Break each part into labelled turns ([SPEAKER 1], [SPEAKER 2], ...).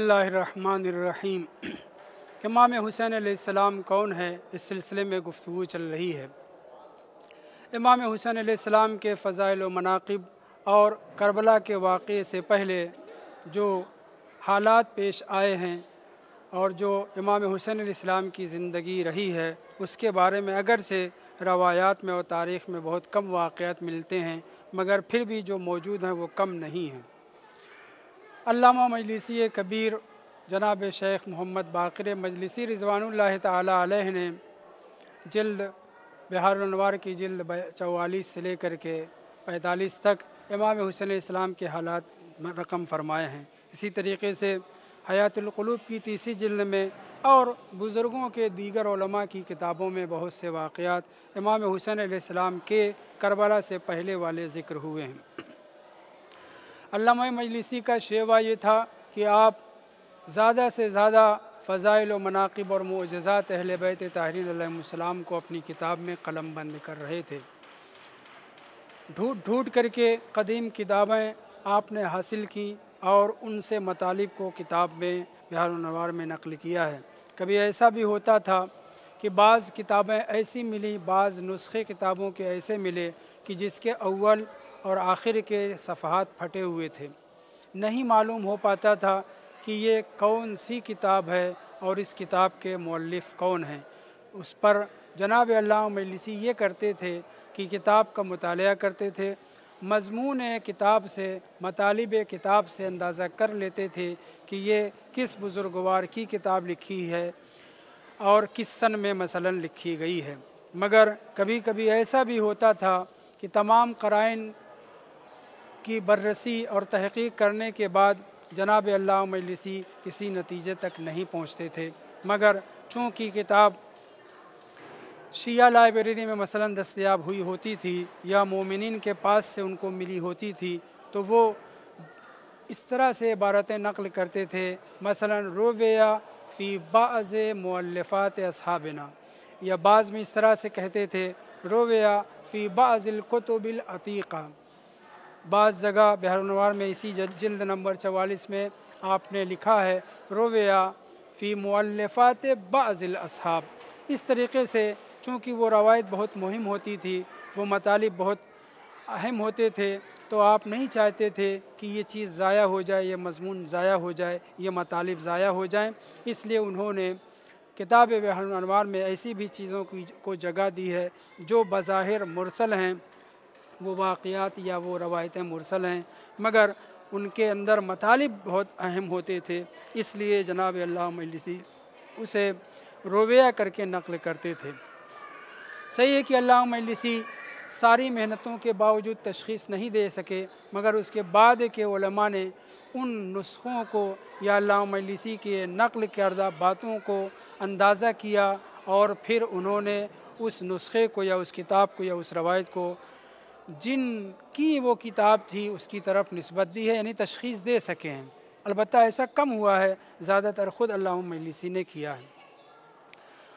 [SPEAKER 1] बिस्मिल्लाहिर्रहमानिर्रहीम। इमाम हुसैन अलैहिस्सलाम कौन है, इस सिलसिले में गुफ्तगू चल रही है। इमाम हुसैन अलैहिस्सलाम के फ़ज़ाइल व मनाक़िब और करबला के वाक़े से पहले जो हालात पेश आए हैं और जो इमाम हुसैन अलैहिस्सलाम की ज़िंदगी रही है, उसके बारे में अगर से रवायात में और तारीख़ में बहुत कम वाक़यात मिलते हैं, मगर फिर भी जो मौजूद हैं वो कम नहीं हैं। अल्लामा मजलिसी कबीर जनाब शेख मोहम्मद बाक़िर मजलिसी रिज़वानुल्लाह ताला अलैह ने जिल्द बिहारुल अनवार की जिल्द 44 से लेकर के 45 तक इमाम हुसैन अलैहिस्सलाम के हालात रकम फरमाए हैं। इसी तरीक़े से हयातुल क़ुलूब की तीसरी जिल्द में और बुज़ुर्गों के दीगर उलमा की किताबों में बहुत से वाक़यात इमाम हुसैन अलैहिस्सलाम के करबला से पहले वाले ज़िक्र हुए हैं। अल्लामा मजलिसी का शेवा ये था कि आप ज़्यादा से ज़्यादा फ़ज़ाइल व मनाक़िब और मुअज़्ज़ज़ात अहले बैत ताहिरीन अलैहिमुस्सलाम को अपनी किताब में कलम बंद कर रहे थे। ढूँढ ढूँढ करके क़दीम किताबें आपने हासिल की और उनसे मतालिब को किताब में बिहारुल अनवार में नक़ल किया है। कभी ऐसा भी होता था कि बाज़ किताबें ऐसी मिली, बाज़ नुस्खे किताबों के ऐसे मिले कि जिसके अव्वल और आखिर के सफ़हात फटे हुए थे। नहीं मालूम हो पाता था कि ये कौन सी किताब है और इस किताब के मुअल्लिफ़ कौन हैं। उस पर जनाब अल्लामा मजलिसी ये करते थे कि किताब का मुतालिया करते थे, मज़मून किताब से, मतालिब किताब से अंदाज़ा कर लेते थे कि ये किस बुज़ुर्गवार की किताब लिखी है और किस सन में मसलन लिखी गई है। मगर कभी कभी ऐसा भी होता था कि तमाम क़राइन की बर्रसी और तहक़ीक़ करने के बाद जनाब अल्लामा मजलिसी किसी नतीजे तक नहीं पहुँचते थे। मगर चूँकि किताब शिया लाइब्रेरी में मसलन दस्तयाब हुई होती थी या मोमिनीन के पास से उनको मिली होती थी, तो वो इस तरह से इबारतें नक़ल करते थे, मसलन रोवेया फ़ी बाज़ मुअल्लिफ़ात अस्हाबिना, या बाज़ में इस तरह से कहते थे रोवेया फ़ी बाज़िल कुतुबिल अतीक़ा। बाज़ जगह बिहारुल अनवार में इसी जिल्द नंबर 44 में आपने लिखा है रोवेया फ़ी मुअल्लिफ़ात बाज़िल अस्हाब। इस तरीक़े से चूँकि वो रवायत बहुत मुहिम होती थी, वो मतालिब बहुत अहम होते थे, तो आप नहीं चाहते थे कि ये चीज़ ज़ाया हो जाए, ये मज़मून ज़ाया हो जाए, ये मतालिब ज़ाया हो जाएं। इसलिए उन्होंने किताब बिहारुल अनवार में ऐसी भी चीज़ों को जगह दी है जो बज़ाहिर मुरसल हैं, वो वाक़यात या वो रवायतें मुरसल हैं, मगर उनके अंदर मतालिब बहुत अहम होते थे। इसलिए जनाब अल्लामा मजलिसी उसे रोवेया करके नक़ल करते थे। सही है कि अल्लामा मजलिसी सारी मेहनतों के बावजूद तशख़ीस नहीं दे सके, मगर उसके बाद के उलमा ने उन नुस्ख़ों को या अल्लामा मजलिसी के नक़ल करदा बातों को अंदाज़ा किया और फिर उन्होंने उस नुस्खे को या उस किताब को या उस रवायत को जिनकी वो किताब थी उसकी तरफ निस्बत दी है, यानी तशख़ीस दे सके हैं। अलबत्ता ऐसा कम हुआ है, ज़्यादातर ख़ुद अल्लामा मजलिसी ने किया है।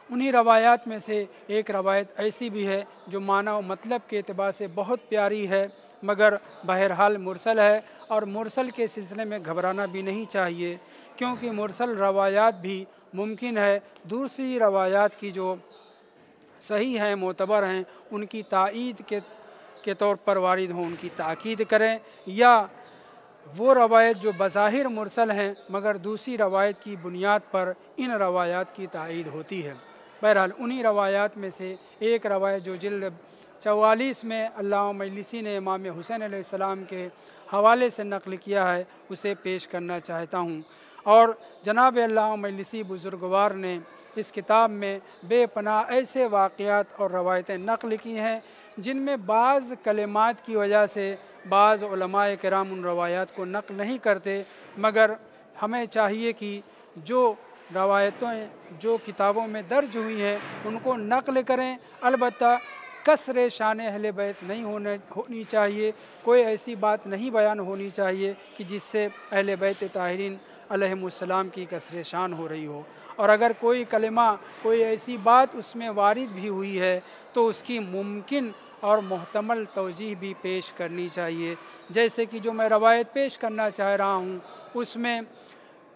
[SPEAKER 1] उन्हीं रवायात में से एक रवायत ऐसी भी है जो माना व मतलब के एतबार से बहुत प्यारी है, मगर बहरहाल मुरसल है, और मुरसल के सिलसिले में घबराना भी नहीं चाहिए, क्योंकि मुरसल रवायात भी मुमकिन है दूसरी रवायात की जो सही हैं, मोतबर हैं, उनकी ताईद के तौर पर वारिद हों, उनकी ताकीद करें, या वो रवायत जो बज़ाहिर मुरसल हैं मगर दूसरी रवायत की बुनियाद पर इन रवायात की ताईद होती है। बहरहाल उन्हीं रवायात में से एक रवायत जो जिल्द 44 में अल्लामा मजलिसी ने इमाम हुसैन अलैहिस्सलाम के हवाले से नक़ल किया है, उसे पेश करना चाहता हूँ। और जनाब अल्लामा मजलिसी बुज़ुर्गवार ने इस किताब में बेपनाह ऐसे वाक़यात और रवायतें नक़ल की हैं जिनमें बाज़ कलिमात की वजह से बाज़ उलमाए किराम उन रवायात को नक़ल नहीं करते, मगर हमें चाहिए कि जो रवायतें जो किताबों में दर्ज हुई हैं उनको नक़ल करें। अलबत्ता कसर शान अहले बैत नहीं होनी चाहिए, कोई ऐसी बात नहीं बयान होनी चाहिए कि जिससे अहले बैत ताहिरीन अलैहिमुस्सलाम की कसर शान हो रही हो, और अगर कोई कलिमा कोई ऐसी बात उसमें वारिद भी हुई है तो उसकी मुमकिन और मुहतमल तौजीह भी पेश करनी चाहिए। जैसे कि जो मैं रवायत पेश करना चाह रहा हूँ उसमें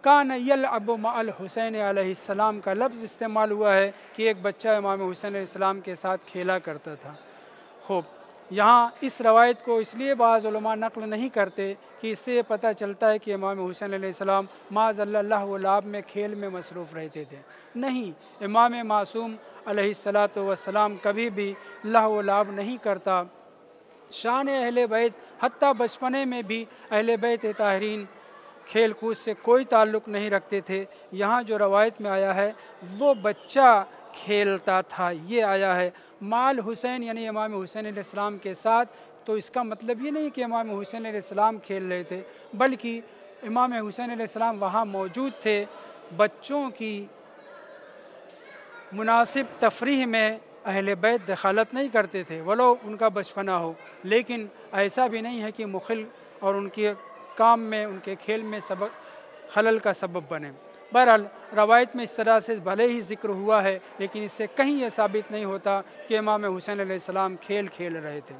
[SPEAKER 1] کان یلعب مع الحسین علیہ السلام کا لفظ استعمال ہوا ہے کہ ایک بچہ امام حسین علیہ السلام کے ساتھ کھیلا کرتا تھا۔ خوب، یہاں اس روایت کو اس لیے بعض علماء نقل نہیں کرتے کہ اس سے یہ پتہ چلتا ہے کہ امام حسین علیہ السلام معاذ اللہ و لعب میں کھیل میں مصروف رہتے تھے۔ نہیں، امام معصوم علیہ السلام کبھی بھی لہو و لعب نہیں کرتا۔ شان اہل بیت حتیٰ بچپنے میں بھی اہل بیت طاہرین کھیل کود سے کوئی تعلق نہیں رکھتے تھے۔ یہاں جو روایت میں آیا ہے وہ بچہ کھیلتا تھا، یہ آیا ہے مال حسین یعنی امام حسین علیہ السلام کے ساتھ، تو اس کا مطلب یہ نہیں کہ امام حسین علیہ السلام کھیل رہے تھے، بلکہ امام حسین علیہ السلام وہاں موجود تھے۔ بچوں کی مناسب تفریح میں اہل بیت دخالت نہیں کرتے تھے ولو ان کا بچپنا ہو، لیکن ایسا بھی نہیں ہے کہ مخل اور ان کے کام میں، ان کے کھیل میں خلل کا سبب بنے۔ بہرحال روایت میں اس طرح سے بھلے ہی ذکر ہوا ہے، لیکن اس سے کہیں یہ ثابت نہیں ہوتا کہ امام حسین علیہ السلام کھیل رہے تھے۔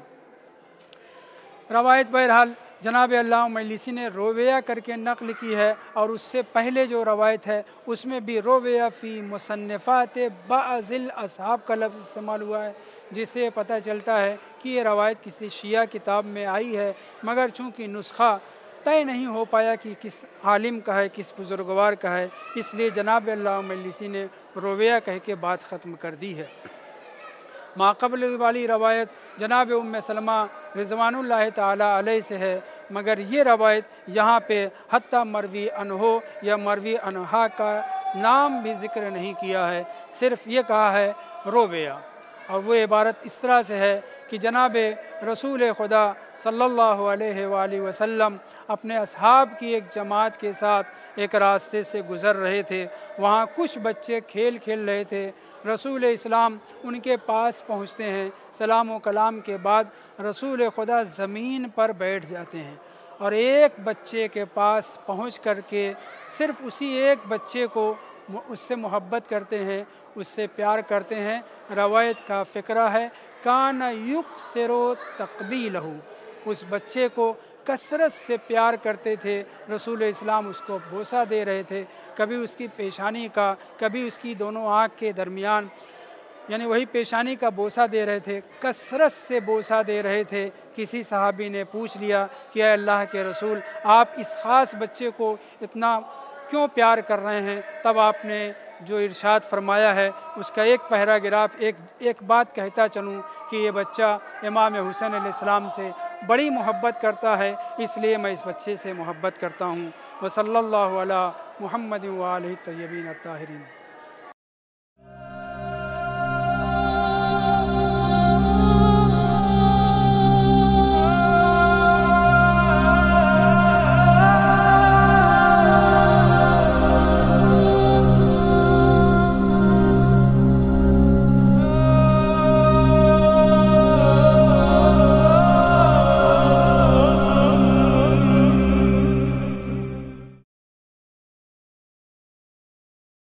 [SPEAKER 1] روایت بہرحال جناب علامہ مجلسی نے رویہ کر کے نقل کی ہے، اور اس سے پہلے جو روایت ہے اس میں بھی رویہ فی مصنفات بعض الاصحاب کا لفظ استعمال ہوا ہے، جس سے پتہ چلتا ہے کہ یہ روایت کسی شیعہ کتاب میں آئی ہے، مگر چونکہ نسخہ طے نہیں ہو پایا کہ کس عالم کا ہے، کس بزرگوار کا ہے، اس لیے جناب علامہ مجلسی نے رویہ کہہ کے بات ختم کر دی ہے۔ ماقبل والی روایت جناب ام سلمہ رضوان اللہ تعالی علیہ سے ہے، مگر یہ روایت یہاں پہ حتیٰ مروی عنہ یا مروی عنہا کا نام بھی ذکر نہیں کیا ہے، صرف یہ کہا ہے رویہ، اور وہ عبارت اس طرح سے ہے کہ جناب رسول خدا صلی اللہ علیہ وآلہ وسلم اپنے اصحاب کی ایک جماعت کے ساتھ ایک راستے سے گزر رہے تھے، وہاں کچھ بچے کھیل رہے تھے۔ رسول اسلام ان کے پاس پہنچتے ہیں، سلام و کلام کے بعد رسول خدا زمین پر بیٹھ جاتے ہیں اور ایک بچے کے پاس پہنچ کر کے صرف اسی ایک بچے کو اس سے محبت کرتے ہیں، اس سے پیار کرتے ہیں۔ روایت کا فقرہ ہے کان یکثر تقبیلہ، اس بچے کو کثرت سے پیار کرتے تھے۔ رسول اسلام اس کو بوسہ دے رہے تھے، کبھی اس کی پیشانی کا، کبھی اس کی دونوں آنکھ کے درمیان، یعنی وہی پیشانی کا بوسہ دے رہے تھے، کثرت سے بوسہ دے رہے تھے۔ کسی صحابی نے پوچھ لیا کہ اے اللہ کے رسول، آپ اس خاص بچے کو اتنا کیوں پیار کر رہے ہیں؟ تب آپ نے جو ارشاد فرمایا ہے اس کا ایک پیراگراف ایک بات کہتا چلوں کہ یہ بچہ امام حسین علیہ السلام سے بڑی محبت کرتا ہے، اس لیے میں اس بچے سے محبت کرتا ہوں۔ وصلی اللہ علی محمد وآلہ الطیبین الطاہرین۔